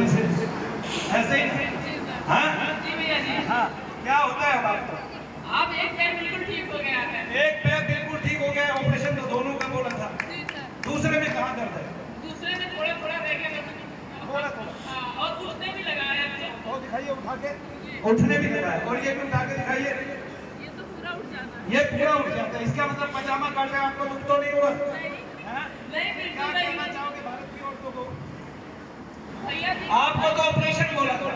थोड़ी सी ऐसे ही। हाँ जी भैया जी। हाँ, क्या होता है अब आपको? आप एक पैर बिल्कुल ठीक हो गया है। एक पैर बिल्कुल ठीक हो गया, ऑपरेशन तो दोनों का बोला था। जी सर। दूसरे में कहाँ दर्द है? दूसरे में थोड़ा थोड़ा रह गया बस। थोड़ा थोड़ा। हाँ, और उठने भी लगा है अब तो। और दिखाइए उठा के। उठने भी लगा है, और ये भी उठा के दिखाइए। ये तो पूरा उठ जाता है। ये पूरा उठ जाता है, इसका मतलब पजामा काटे आपको दुख तो नहीं हुआ? नहीं हाँ? नहीं क्या बिल्कुल कहना नहीं। चाहोगे भारत की औरतों को? भैया जी आपको तो ऑपरेशन बोला था।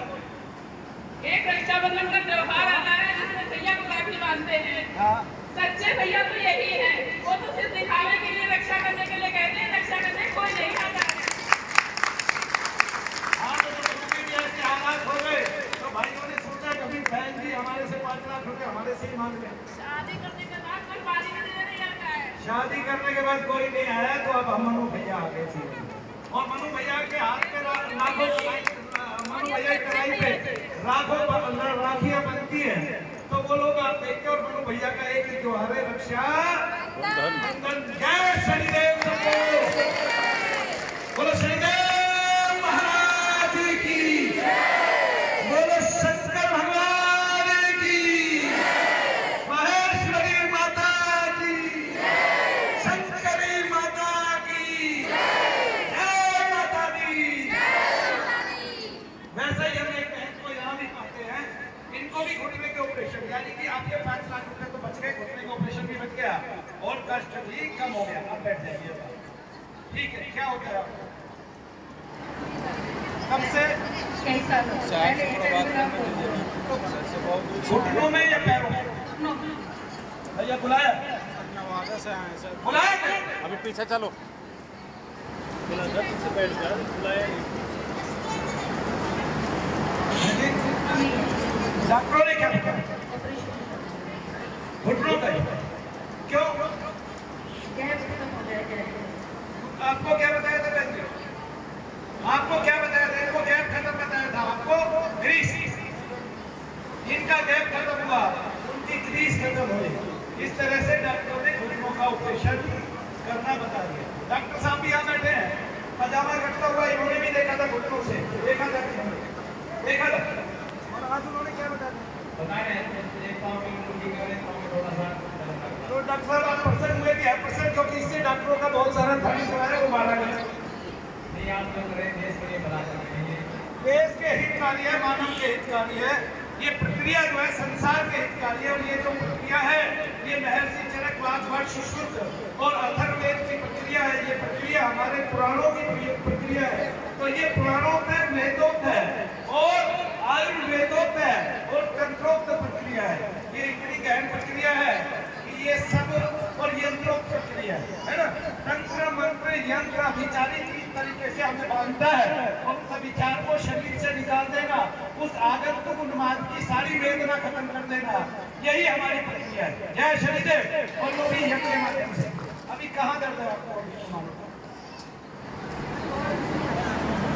एक रक्षाबंधन का त्योहार आता है जिसमें भैया को राखी बांधते हैं। हाँ। सच्चे भैया तो यही है, वो तो सिर्फ दिखावे के लिए रक्षा करने के लिए कहते हैं, रक्षा करने कोई नहीं आता है। हाँ, तो कभी भी ऐसे हालात हो गए तो भाइयों ने सोचा कभी बहन जी हमारे से 5 लाख रुपए हमारे से ही मांग लें। शादी करने के बाद कोई पानी भी देने नहीं आता है। शादी करने के बाद कोई नहीं आया तो अब हम मनु भैया आ गए थे, और मनु भैया के हाथ में लाखों मनु भैया की कलाई पे लाखों राखियां बनती हैं, तो वो लोग आप देखते और मनु भैया का एक ही त्योहार है रक्षा बंधन। जय शनिदेव सबको, बोलो शनिदेव महाराज की, बोलो शंकर भगवान की, महेश्वरी माता की, शंकरी माता की, जय माता दी। वैसे ही हम एक बहन को यहाँ भी पाते हैं, इनको भी घुटने के ऑपरेशन, यानी कि आपके 5 लाख रुपए तो बच गए, घुटने का ऑपरेशन भी बच गया और कष्ट भी कम हो गया। अब बैठ जाइए, ठीक है। क्या होता है आपको? कब से? कई सालों से। घुटनों में या पैरों में? भैया बुलाया? नवादा से आए सर। बुलाया क्या? अभी पीछे चलो। से बैठ जा, बुलाया नहीं। डॉक्टरों ने क्या बताया? घुटनों का ही। क्यों? आपको क्या बताया था बहन जी? आपको क्या बताया था? इनको गैप खत्म बताया था आपको, ग्रीस। इनका गैप खत्म हुआ, उनकी ग्रीस खत्म हुई। इस तरह से डॉक्टरों ने घुटनों का ऑपरेशन करना बता दिया। डॉक्टर साहब भी यहाँ बैठे हैं, पजामा कटता हुआ इन्होंने भी देखा था, घुटनों से देखा था, देखा था। और आज उन्होंने क्या बता दिया? बता रहे हैं तो डॉक्टर साहब आप पर्सन हुए भी है, पर्सन क्योंकि इससे डॉक्टरों का बहुत सारा धन जो है वो मारा गया। नहीं, आप जो करें देश के लिए भला करेंगे, देश के हितकारी है, मानव के हितकारी है। ये प्रक्रिया जो है संसार के हितकारी है, और ये जो प्रक्रिया है ये महर्षि चरक वाजपेयी सुश्रुत और अथर्ववेद की प्रक्रिया है। ये प्रक्रिया हमारे पुराणों की प्रक्रिया है, तो ये पुराणोक्त है, वेदोक्त है और आयुर्वेदोक्त है और तंत्रोक्त प्रक्रिया है। ये इतनी गहन प्रक्रिया है कि ये सब और यंत्रोक्त प्रक्रिया है ना। तंत्र मंत्र यंत्र अभिचारित तरीके से हमें बांधता है और उस विचार को शरीर से निकाल देगा, उस आगंतुक उन्माद की सारी वेदना खत्म कर देगा। यही हमारी प्रक्रिया है। जय शनिदेव। और वो भी यज्ञ के माध्यम से। अभी कहाँ दर्द है आपको?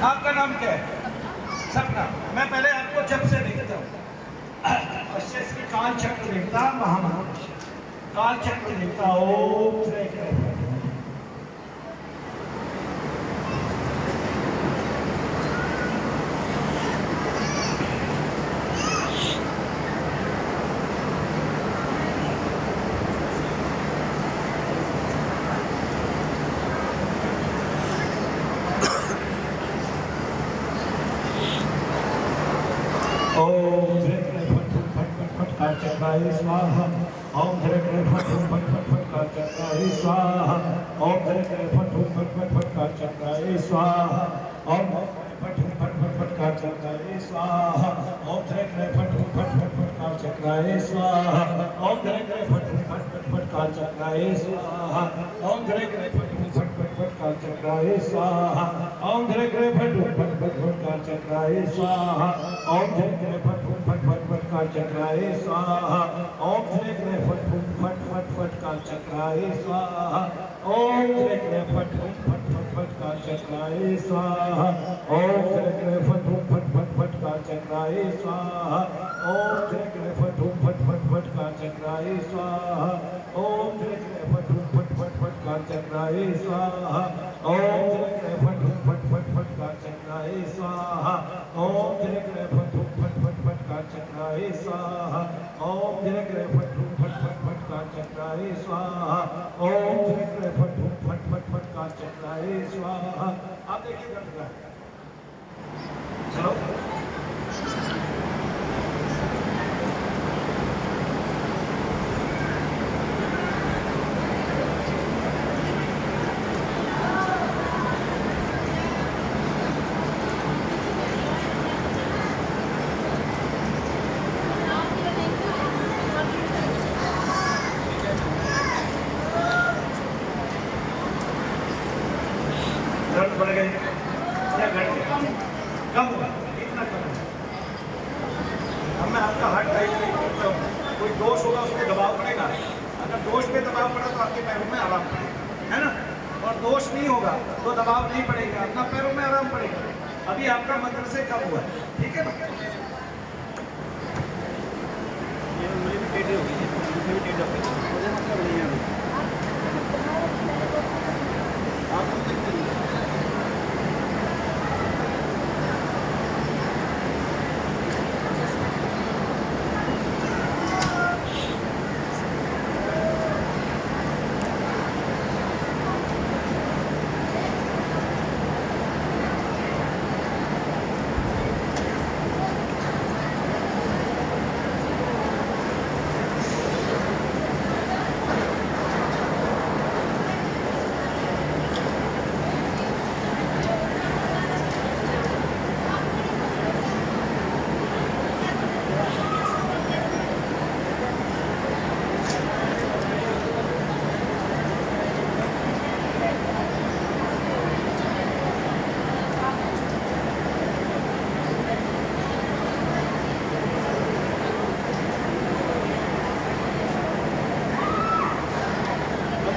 आपका नाम क्या है? सपना। मैं पहले आपको जब से देखता हूँ, इसके काल चक्र देखता, महामना काल चक्र देखता। ओम जय जय। ओम जय जय फट फट फट फट काल चक्राय स्वाहा। ओम जय जय फट फट फट फट काल चक्राय स्वाहा। ओम जय जय फट फट फट फट काल चक्राय स्वाहा। ओम फट फट फट फट काल चक्राय स्वाहा। ओम जय जय फट फट फट फट काल चक्राय स्वाहा। ओम जय जय फट फट फट फट काल चक्राय स्वाहा। ओम जय जय फट फट फट फट काल चक्राय स्वाहा। ओम जय जय फट फट फट फट काल चक्राय स्वाहा। ओम जय जय फट फट फट फट काल चक्राय स्वाहा। ओम जय जय फट फट फट फट काल चक्राय स्वाहा। ओम जय जय फट फट फट फट काल चक्राय स्वाहा। ओम जय जय फट फट फट फट काल चक्राय स्वाहा। ओम जय जय फट फट फट फट काल चक्राय स्वाहा। ओम जय जय फट फट फट फट काल चक्राय स्वाहा। ओम जय जय फट फट फट फट काल चक्राय स्वाहा ओम धीरे धीरे फट फट फट फट का चक्राय स्वाहा ओम धीरे धीरे फट फट फट फट का चक्राय स्वाहा ओम धीरे धीरे फट फट फट फट का चक्राय स्वाहा। आप देखिए घट रहा है। चलो दर्द बढ़ गई या घट गया? कम हुआ? इतना कम हुआ। अब मैं आपका हाथ टाइट नहीं करता हूँ, कोई दोष होगा उस पर दबाव पड़ेगा। अगर दोष पे दबाव पड़ा तो आपके पैरों में आराम पड़ेगा, है ना? और दोष नहीं होगा तो दबाव नहीं पड़ेगा, अपना पैरों में आराम पड़ेगा। अभी आपका मंत्र से कम हुआ, ठीक है ना? ये उंगली भी टेढ़ी हो गई है, उंगली भी टेढ़ी हो गई है। मुझे मतलब नहीं है अभी। आप लोग देखते नहीं।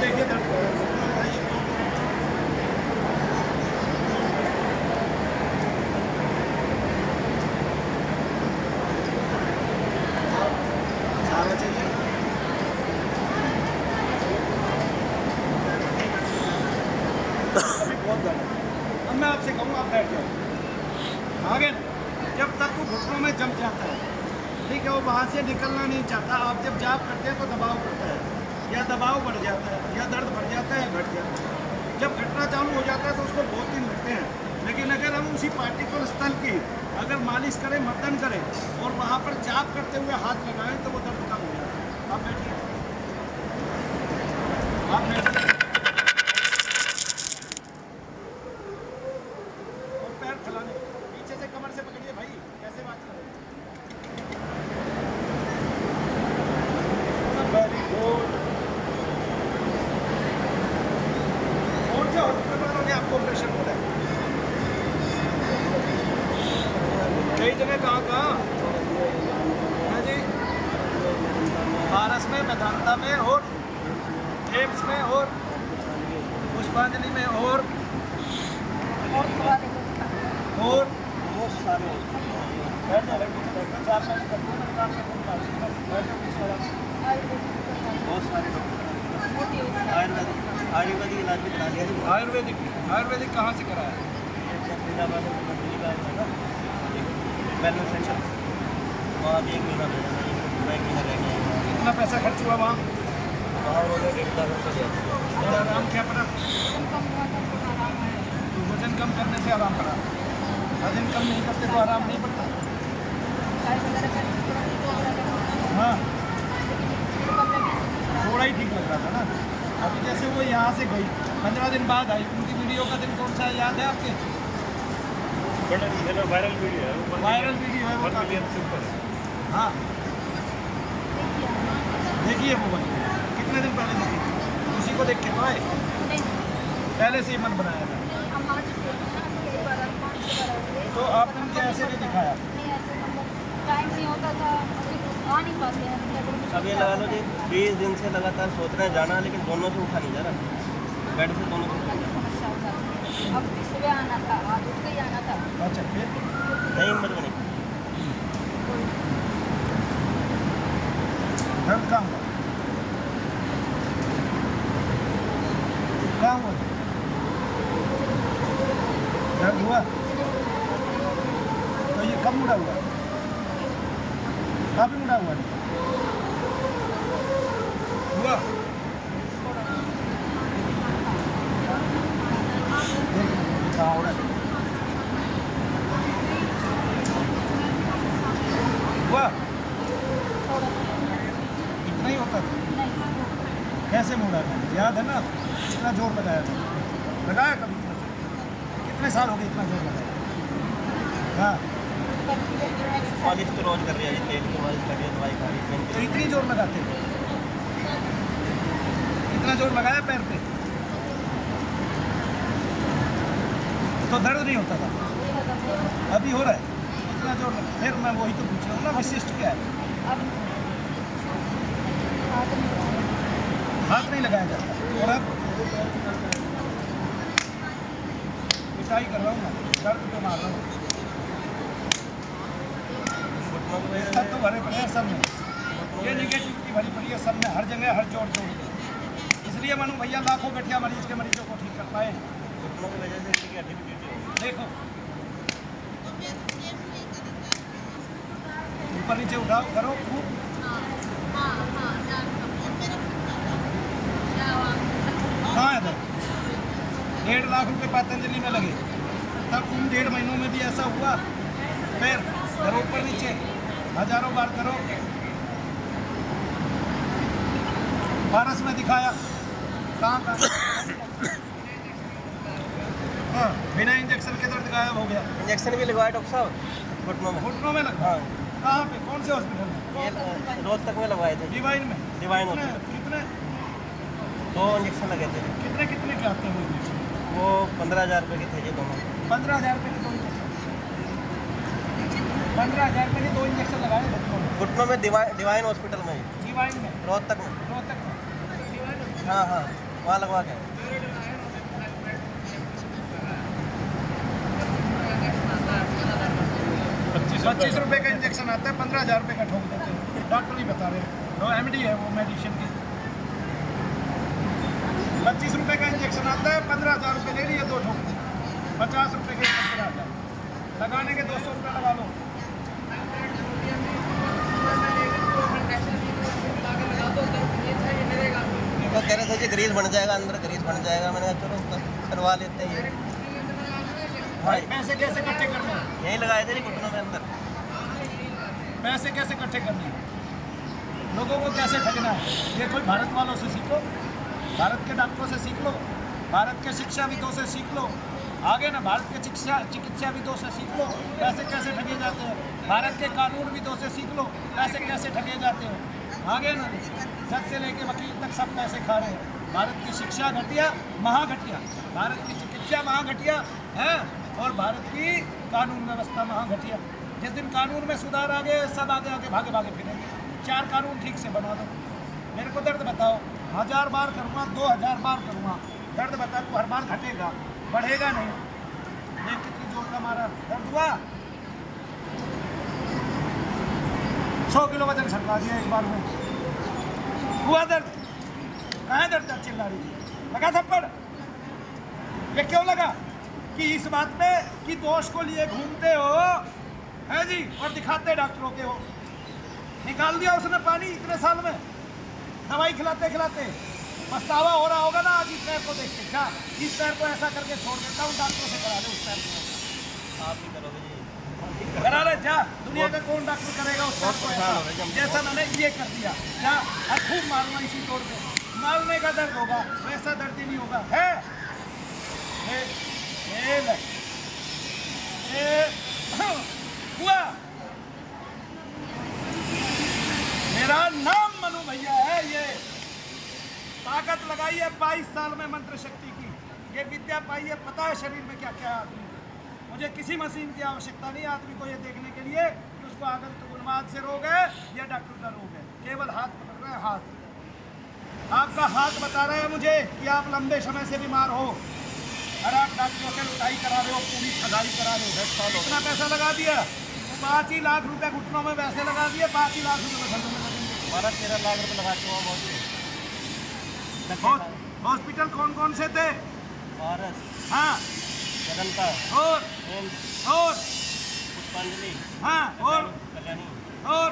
देखिए दर्द सारा चाहिए। अभी बहुत दर्द है। अब मैं आपसे कहूँ आप बैठ जाओ आगे। जब तक वो घुटनों में जम जाता है, ठीक है, वो वहाँ से निकलना नहीं चाहता। आप जब जाप करते हैं तो दबाव पड़ता है, या दबाव बढ़ जाता है, या दर्द बढ़ जाता है, घट जाता है। जब घटना चालू हो जाता है तो उसको बहुत दिन लगते हैं। लेकिन अगर हम उसी पार्टिकुलर स्थल की अगर मालिश करें, मर्दन करें और वहाँ पर जाप करते हुए हाथ लगाएं तो वो दर्द कम हो जाता है। आप बैठिए, आप बैठिए और पैर फैलाने, पीछे से कमर से पकड़िए भाई, कैसे बात करें। Very good. और जो हॉस्पिटल वालों ने आपको ऑपरेशन बोला है कई जगह, कहाँ है जी? पारस में, वेदांता में और एम्स में और पुष्पांजलि में और बहुत सारे। बहुत सारे आयुर्वेदिक इलाज भी करा लिया। आयुर्वेदिक कहाँ से कराया? वेलनेस सेंटर, वहाँ 1 महीना रह जाना, 1 महीना रह गया। कितना पैसा खर्च हुआ वहाँ? वहाँ हो गया 1.5 लाख रुपया। और आराम क्या पड़ा? तो वजन कम करने से आराम पड़ा। वजन कम नहीं करते तो आराम नहीं पड़ता। हाँ, थोड़ा ही ठीक लग रहा था ना। अभी जैसे वो यहाँ से गई, 15 दिन बाद आई, उनकी वीडियो का दिन कौन सा है, याद है आपके? वायरल वीडियो है, वायरल वीडियो है वो काफी। हाँ देखिए वो बनी कितने दिन पहले देखी, उसी को देख के तो आए, पहले से ही मन बनाया था। तो आपने मुझे ऐसे नहीं दिखाया? टाइम नहीं होता था, आ नहीं पाते हैं। अब ये लगा लो जी 20 दिन से लगातार सोच रहे हैं जाना, लेकिन दोनों से उठा नहीं जा रहा, बेड से दोनों से उठा नहीं जा रहा। अब सुबह आना था, आज उठ के ही आना था। अच्छा फिर नहीं हिम्मत बनी। दर्द कहाँ हुआ? कहाँ हुआ? दर्द हुआ? कब मुड़ा हुआ है? काफी मुड़ा हुआ है हुआ। कहाँ हो रहा है? हुआ इतना ही होता था। कैसे मुड़ा था याद है ना? इतना जोर लगाया था, लगाया कभी? कितने साल हो गए इतना जोर लगाया? हाँ मालिश तो रोज कर रही है, तेल की मालिश कर रही है, दवाई खा रही है। तो इतनी जोर लगाते थे? इतना जोर लगाया पैर पे तो दर्द नहीं होता था? अभी हो रहा है इतना जोर लगा? फिर मैं वही तो पूछ रहा हूँ ना, विशिष्ट क्या है? हाथ नहीं लगाया जाता। और अब पिटाई कर रहा हूँ मैं, दर्द पे मार रहा हूँ। तब तो भरे पड़े हैं सब में, ये निगेटिविटी भरी पड़ी है सब में, हर जगह, हर जोड़ जोड़ के। इसलिए मनु भैया लाखों गठिया मरीज के मरीजों को ठीक कर पाए हैं। घुटनों की वजह से इनकी हड्डी भी टूटी है। देखो ऊपर नीचे उठाओ, करो खूब। कहाँ है दर्द? 1.5 लाख रुपए पतंजलि में लगे, तब उन 1.5 महीनों में भी ऐसा हुआ? पैर करो ऊपर नीचे, हजारों बार करो। पारस में दिखाया, कहाँ हाँ, बिना इंजेक्शन के दर्द गायब हो गया। इंजेक्शन भी लगवाया डॉक्टर साहब घुटनों में? घुटनों में लगा? कहाँ पे, कौन से हॉस्पिटल में? ये रोज तक में लगवाए थे। डिवाइन में? डिवाइन कितने 2 इंजेक्शन लगे थे। कितने कितने के आते हैं वो इंजेक्शन? वो 15,000 रुपये के थे ये दोनों। 15,000 रुपये के 2 इंजेक्शन? 15,000 रुपये के 2 इंजेक्शन लगाए घुटनों में? घुटनों में डिवाइन हॉस्पिटल में, डिवाइन में, रोहतक में। रोहतक में? हाँ हाँ, वहाँ लगवा के। 25 रुपये का इंजेक्शन आता है, 15,000 रुपये का ठोक देते हैं। डॉक्टर ही बता रहे हैं, वो MD है वो मेडिसिन की। 25 रुपये का इंजेक्शन आता है, 15,000 रुपये ले लिए, 2 ठोक। 50 रुपये के 15,000 लगाने के 200 रुपये लगा लो। तो कह रहे थे कि ग्रीस बन जाएगा, अंदर ग्रीस बन जाएगा। मैंने कहा चलो करवा लेते हैं। भाई पैसे कैसे इकट्ठे करने? यहीं लगाए थे घुटनों में अंदर। पैसे कैसे इकट्ठे करने? लोगों को कैसे ठगना है? ये कोई भारत वालों से सीखो, भारत के डॉक्टरों से सीख लो, भारत के शिक्षाविदों से सीख लो, आगे ना भारत के चिकित्साविदों से सीख लो पैसे कैसे ठगे जाते हैं, भारत के कानूनविदों से सीख लो पैसे कैसे ठगे जाते हैं। आगे ना जज से लेके वकील तक सब पैसे खा रहे हैं। भारत की शिक्षा घटिया, महाघटिया, भारत की चिकित्सा महाघटिया है, और भारत की कानून व्यवस्था महाघटिया। जिस दिन कानून में सुधार आ गए, सब आगे आगे भागे भागे फिरेंगे। 4 कानून ठीक से बना दो। मेरे को दर्द बताओ, 1000 बार करूँगा, 2000 बार करूँगा, दर्द बता तू हर बार घटेगा, बढ़ेगा नहीं। देख कितनी जोर का मारा, दर्द हुआ? 100 किलो वजन छटका दिया एक बार में। हुआ दर्द? कहाँ है दर्द? चिल्ला रही थी, लगा थप्पड़? ये क्यों लगा? कि इस बात पे कि दोष को लिए घूमते हो है जी, और दिखाते डॉक्टरों के हो। निकाल दिया उसने पानी इतने साल में, दवाई खिलाते खिलाते। पछतावा हो रहा होगा ना आज इस पैर को देख के। क्या इस पैर को ऐसा करके छोड़ देता हूँ, डॉक्टरों से करा ले उस पैर को। आप ही करोगे जी? करा ले जा, दुनिया का कौन डॉक्टर करेगा उस पैर को ऐसा जैसा मैंने ये कर दिया। क्या अब खूब मारूंगा इसी तोड़ पे, मारने का दर्द होगा, वैसा दर्द ही नहीं होगा। है हुआ? मेरा नाम मनु भैया है। ये ताकत लगाई है 22 साल में मंत्र शक्ति की, ये विद्या पाई है, पता है शरीर में क्या क्या है आदमी। मुझे किसी मशीन की आवश्यकता नहीं आदमी को ये देखने के लिए कि उसको आगंतुक उन्माद से रोग है या डॉक्टर का रोग है। केवल हाथ पकड़ रहे हैं, हाथ। आपका हाथ बता रहा है मुझे कि आप लंबे समय से बीमार हो, और आप डॉक्टरों से लुटाई करा रहे हो, पूरी ठगाई करा रहे हो। कितना पैसा लगा दिया? 5 ही लाख रुपए घुटनों में वैसे लगा दिए, 5 ही लाख रुपए लगेंगे। 12-13 लाख रुपए लगा चुका बहुत। हॉस्पिटल कौन कौन से थे? पारस, हाँ, जगन्ता और एम्स, और पुष्पा पतंजलि, हाँ, और कल्याणी और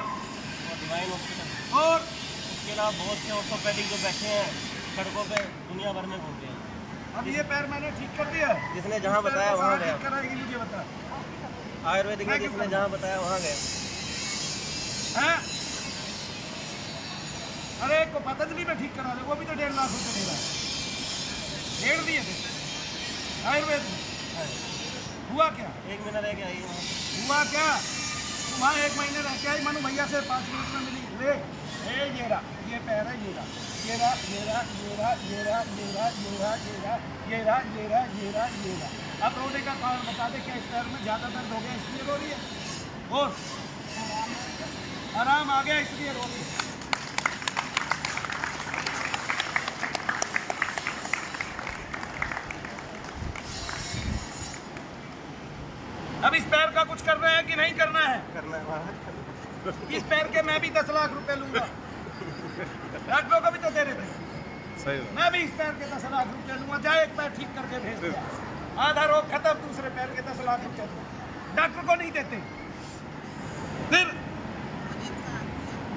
डिवाइन हॉस्पिटल, और उसके अलावा बहुत से ऑर्थोपेडिक जो बैठे हैं सड़कों पे दुनिया भर में घूमते हैं। अब ये पैर मैंने ठीक कर दिया। जिसने जहाँ बताया वहाँ गया। ठीक कराएगी मुझे बता। आयुर्वेदिक में जिसने जहाँ बताया वहाँ गया। हैं? अरे को पतंजलि में ठीक करा ले, वो भी तो 1.5 लाख रुपए दे रहा है। 1.5 दिए थे आयुर्वेद में। हुआ क्या? 1 महीना रह गया ये वहाँ। हुआ क्या? वहाँ 1 महीने रह के आई, मनु भैया से 5 मिनट में मिली। ले ये रहा, ये पैर है, ये रहा, ये रहा, ये रहा, ये रहा, ये रहा, ये रहा, ये रहा, ये रहा, ये रहा, ये रहा, ये रहा, ये रहा। अब रोने का कारण बता दे, क्या इस पैर में ज़्यादा दर्द हो गया इसलिए रो रही है? और आराम आ गया इसलिए रो रही है। अब इस पैर का कुछ करना है कि नहीं करना है? करना है महाराज। इस पैर के मैं भी 10 लाख रुपए लूंगा। डॉक्टरों को भी तो दे रहे थे। सही मैं भी इस पैर के 10 लाख रुपए लूंगा। जाए एक पैर ठीक करके भेज दिया, आधा रोग खत्म, दूसरे पैर के 10 लाख रुपए दूंगा। डॉक्टर को नहीं देते। फिर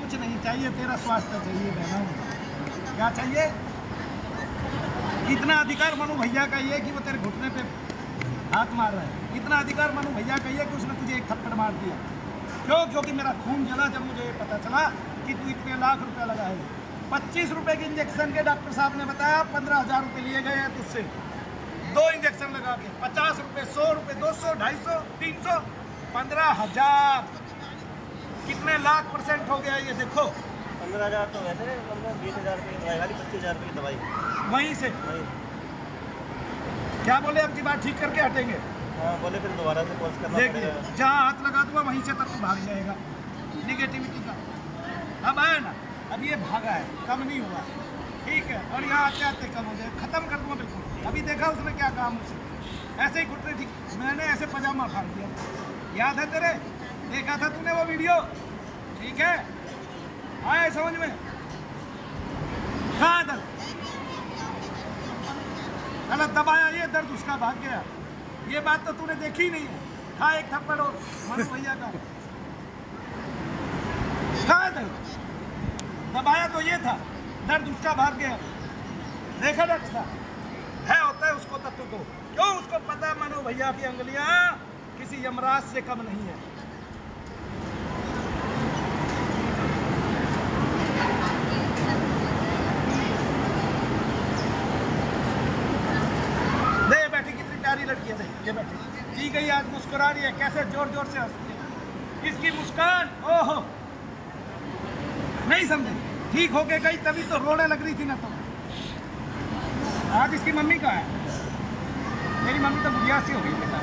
कुछ नहीं चाहिए, तेरा स्वास्थ्य चाहिए बहना। क्या चाहिए? इतना अधिकार मनु भैया का ये कि वो तेरे घुटने पे हाथ मार रहा है। इतना अधिकार मनु भैया का ये कि उसने तुझे एक थप्पड़ मार दिया। क्यों? क्योंकि मेरा खून जला जब मुझे ये पता चला कि तू इतने लाख रुपए लगा है। 25 रुपए के इंजेक्शन के डॉक्टर साहब ने बताया 15,000 रुपए लिए गए हैं तुझसे। 2 इंजेक्शन लगा के 50 रुपए, 100 रुपए, 200, 250, 300, 15,000। कितने लाख % हो गया ये देखो। 15,000 तो वैसे 20,000 रुपये की दवाई, खाली 25,000 रुपये की दवाई वहीं से वही। क्या बोले, अब की बात ठीक करके हटेंगे। हाँ बोले फिर दोबारा से कोर्स करना देखिए पड़ेगा। जहाँ हाथ लगा दूंगा वहीं से तक तू भाग जाएगा निगेटिविटी का। अब आया ना, अब ये भागा है, कम नहीं हुआ, ठीक है। और यहाँ आते आते कम हो जाए, खत्म कर दूंगा बिल्कुल। अभी देखा उसने क्या काम मुझसे, ऐसे ही घुटने ठीक, मैंने ऐसे पजामा फाड़ दिया, याद है तेरे? देखा था तूने वो वीडियो, ठीक है? आया समझ में? कहाँ दर्द? गलत दबाया, ये दर्द उसका भाग गया। ये बात तो तूने देखी ही नहीं है। खा एक थप्पड़ और मनु भैया का। कहाँ दर्द? दबाया तो ये था, दर्द उसका भाग गया। देखा डॉक्टर साहब, है होता है उसको तत्व को। क्यों? उसको पता है मनु भैया की अंगुलियां किसी यमराज से कम नहीं है। लड़की है, ये बैठी जी गई, आज मुस्कुरा रही है, कैसे जोर जोर से हंसती है। इसकी मुस्कान, ओहो, नहीं समझे? ठीक होके गई तभी तो रोने लग रही थी ना। तो आज इसकी मम्मी कहाँ है? मेरी मम्मी तो बुढ़िया सी हो गई बेटा।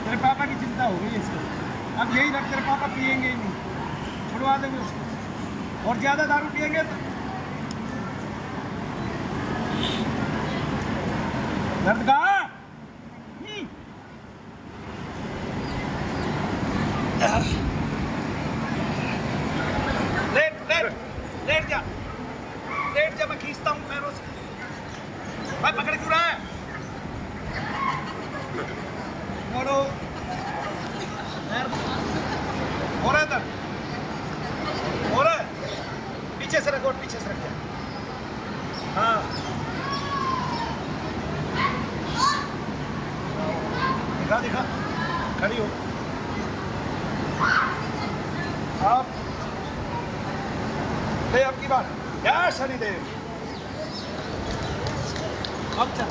तेरे पापा की चिंता हो गई इसको। अब यही रख, तेरे पापा पिएंगे ही नहीं, छुड़वा देंगे उसको। और ज्यादा दारू पिएंगे तो दर्द कहाँ? लेट लेट लेट जा, लेट जा, मैं खींचता हूँ पैरों से। भाई पकड़ क्यों रहा है? मोड़ो, हो रहा है दर्द? हो रहा है? पीछे से रखो, पीछे से रखो। हाँ दिखा दिखा, खड़ी हो आप। ले अब की बात, क्या शनिदेव, अब चल।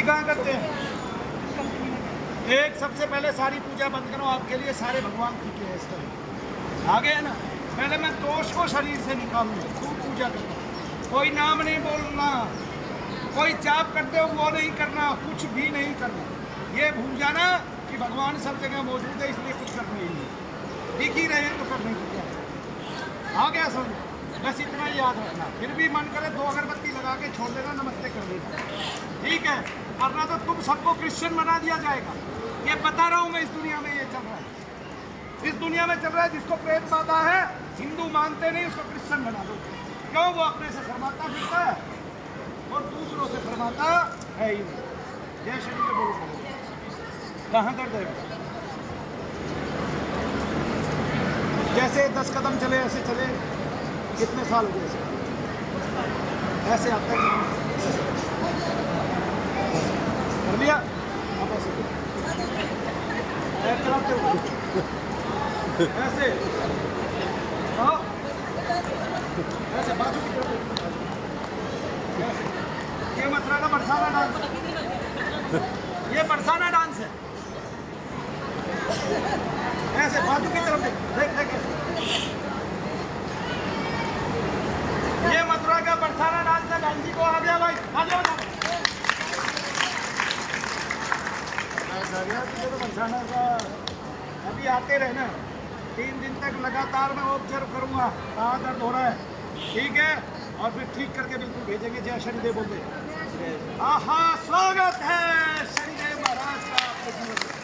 कहाँ करते हैं? एक सबसे पहले सारी पूजा बंद करो, आपके लिए सारे भगवान ठीक है। इस तरह आ गया ना, पहले मैं दोष को शरीर से निकालूंगा, खूब पूजा करना, कोई नाम नहीं बोलना, कोई जाप करते हो वो नहीं करना, कुछ भी नहीं करना। ये भूल जाना कि भगवान सब जगह मौजूद है, इसलिए कुछ करना ही नहीं, दिख ही रहे हैं तो करने की क्या है। आ गया समझ, बस इतना ही याद रखना। फिर भी मन करे 2 अगरबत्ती लगा के छोड़ देना, नमस्ते कर देना, ठीक है। वरना तो तुम सबको क्रिश्चियन बना दिया जाएगा। ये बता रहा हूँ मैं, इस दुनिया में ये चल रहा है, इस दुनिया में चल रहा है। जिसको प्रेत बाधा है, हिंदू मानते नहीं, उसको क्रिश्चियन बना दो। क्यों? वो अपने से शर्माता फिरता है और दूसरों से शर्माता है ही नहीं। जय श्री के बोलो। कहाँ दर्द है? जैसे 10 कदम चले ऐसे चले, कितने साल हो गए ऐसे आता है, कर लिया। अब ऐसे चलाते हो ऐसे, आओ ऐसे बाजू की तरफ ऐसे। ये मथुरा का बरसाना डांस, ये बरसाना डांस है। ऐसे बाजू की तरफ देख देख। ये मथुरा का बरसाना डांस है। बहन जी को आ गया भाई, आ जाओ। तो बरसाना का अभी आते रहना, 3 दिन तक लगातार मैं ऑब्जर्व करूंगा कहाँ दर्द हो रहा है, ठीक है। और फिर ठीक करके बिल्कुल भेजेंगे। जय शनिदेव बोलते। आहा, स्वागत है शनिदेव महाराज का।